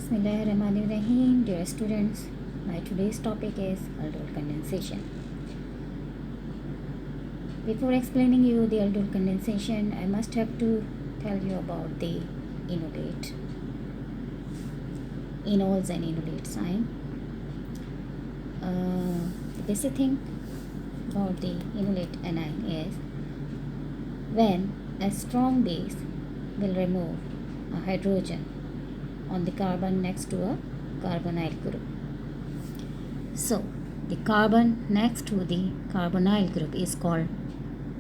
Bismillahirrahmanirrahim. Dear students, my today's topic is aldol condensation. Before explaining you the aldol condensation, I must have to tell you about the enolate, enols and enolate sign. The basic thing about the enolate anion is when a strong base will remove a hydrogen on the carbon next to a carbonyl group. So, the carbon next to the carbonyl group is called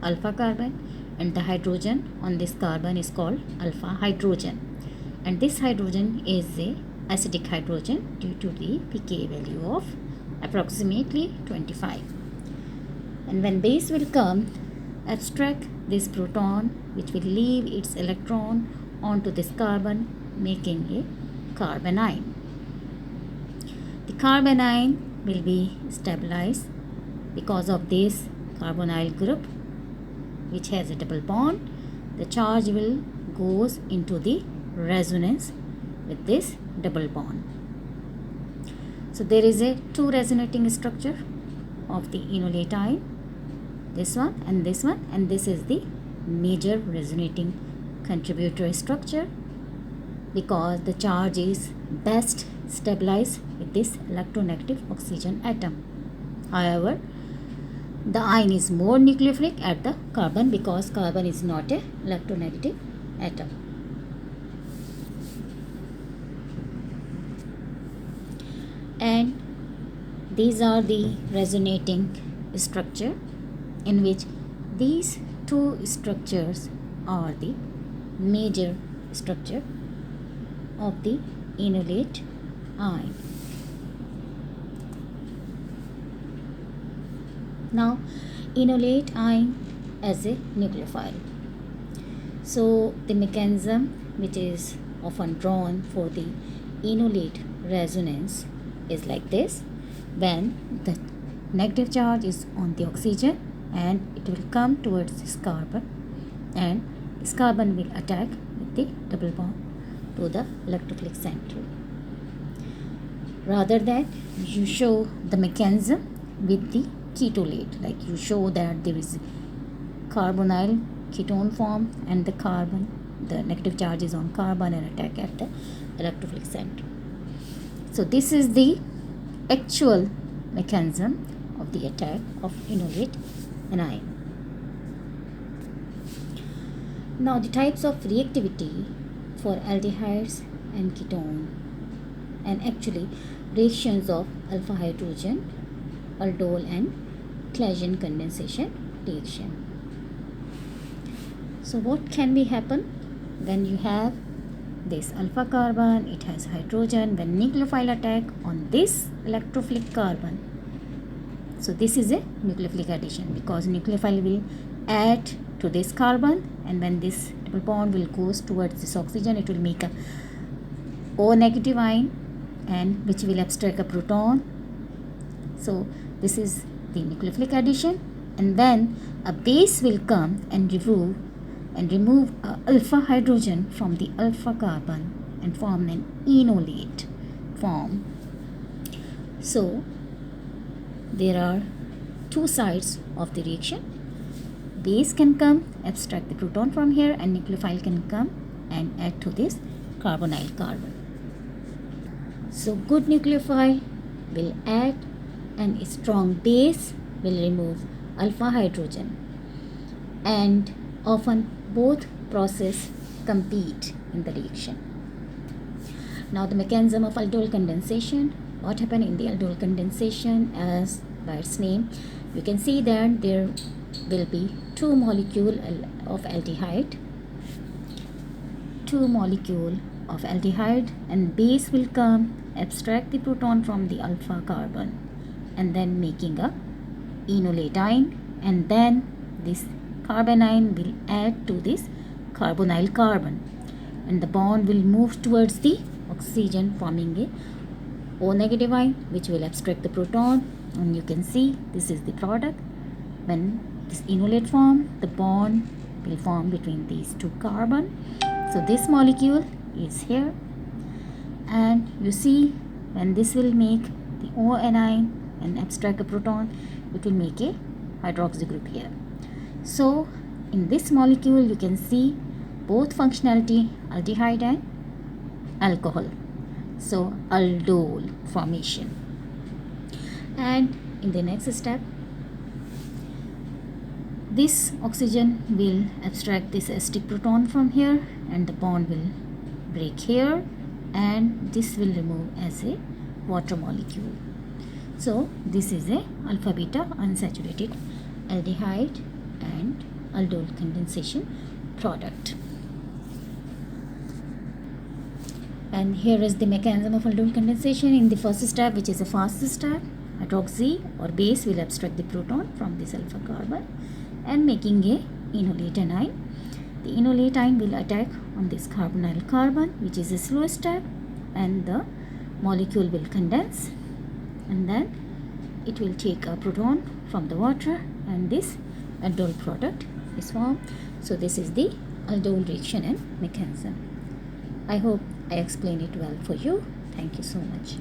alpha carbon, and the hydrogen on this carbon is called alpha hydrogen. And this hydrogen is a acidic hydrogen due to the pK value of approximately 25. And when base will come, abstract this proton, which will leave its electron onto this carbon, making a carbanion. The carbanion will be stabilized because of this carbonyl group, which has a double bond. The charge will goes into the resonance with this double bond. So there is a two resonating structure of the enolate ion, this one, and this is the major resonating contributor structure, because the charge is best stabilized with this electronegative oxygen atom. However, the ion is more nucleophilic at the carbon because carbon is not a electronegative atom. And these are the resonating structure in which these two structures are the major structure of the enolate ion. Now, enolate ion as a nucleophile. So, the mechanism which is often drawn for the enolate resonance is like this. When the negative charge is on the oxygen and it will come towards this carbon, and this carbon will attack with the double bond to the electrophilic center. Rather than you show the mechanism with the ketolate, like you show that there is carbonyl ketone form and the negative charge is on carbon and attack at the electrophilic center. So this is the actual mechanism of the attack of enolate anion. Now the types of reactivity for aldehydes and ketone, and actually reactions of alpha hydrogen, aldol and Claisen condensation reaction. So what can be happen when you have this alpha carbon, it has hydrogen, when nucleophile attack on this electrophilic carbon. So this is a nucleophilic addition because nucleophile will add to this carbon, and when this double bond will goes towards this oxygen, it will make a O negative ion, and which will abstract a proton. So this is the nucleophilic addition, and then a base will come and remove alpha hydrogen from the alpha carbon and form an enolate form. So there are two sides of the reaction. Base can come, abstract the proton from here, and nucleophile can come and add to this carbonyl carbon. So good nucleophile will add, and a strong base will remove alpha hydrogen, and often both process compete in the reaction. Now the mechanism of aldol condensation. What happened in the aldol condensation? As by its name, you can see that there will be two molecule of aldehyde, and base will come, abstract the proton from the alpha carbon, and then making a enolate ion, and then this carbanion will add to this carbonyl carbon, and the bond will move towards the oxygen, forming a O negative ion, which will abstract the proton, and you can see this is the product. When this enolate form, the bond will form between these two carbon. So this molecule is here, and you see when this will make the O anion and abstract a proton, it will make a hydroxy group here. So in this molecule you can see both functionality, aldehyde and alcohol, so aldol formation. And in the next step, this oxygen will abstract this acidic proton from here and the bond will break here, and this will remove as a water molecule. So this is a alpha beta unsaturated aldehyde and aldol condensation product. And here is the mechanism of aldol condensation. In the first step, which is a fast step, hydroxy or base will abstract the proton from this alpha carbon and making a enolate anion. The enolate ion will attack on this carbonyl carbon, which is a slow step, and the molecule will condense, and then it will take a proton from the water and this aldol product is formed. So this is the aldol reaction and mechanism. I hope I explained it well for you. Thank you so much.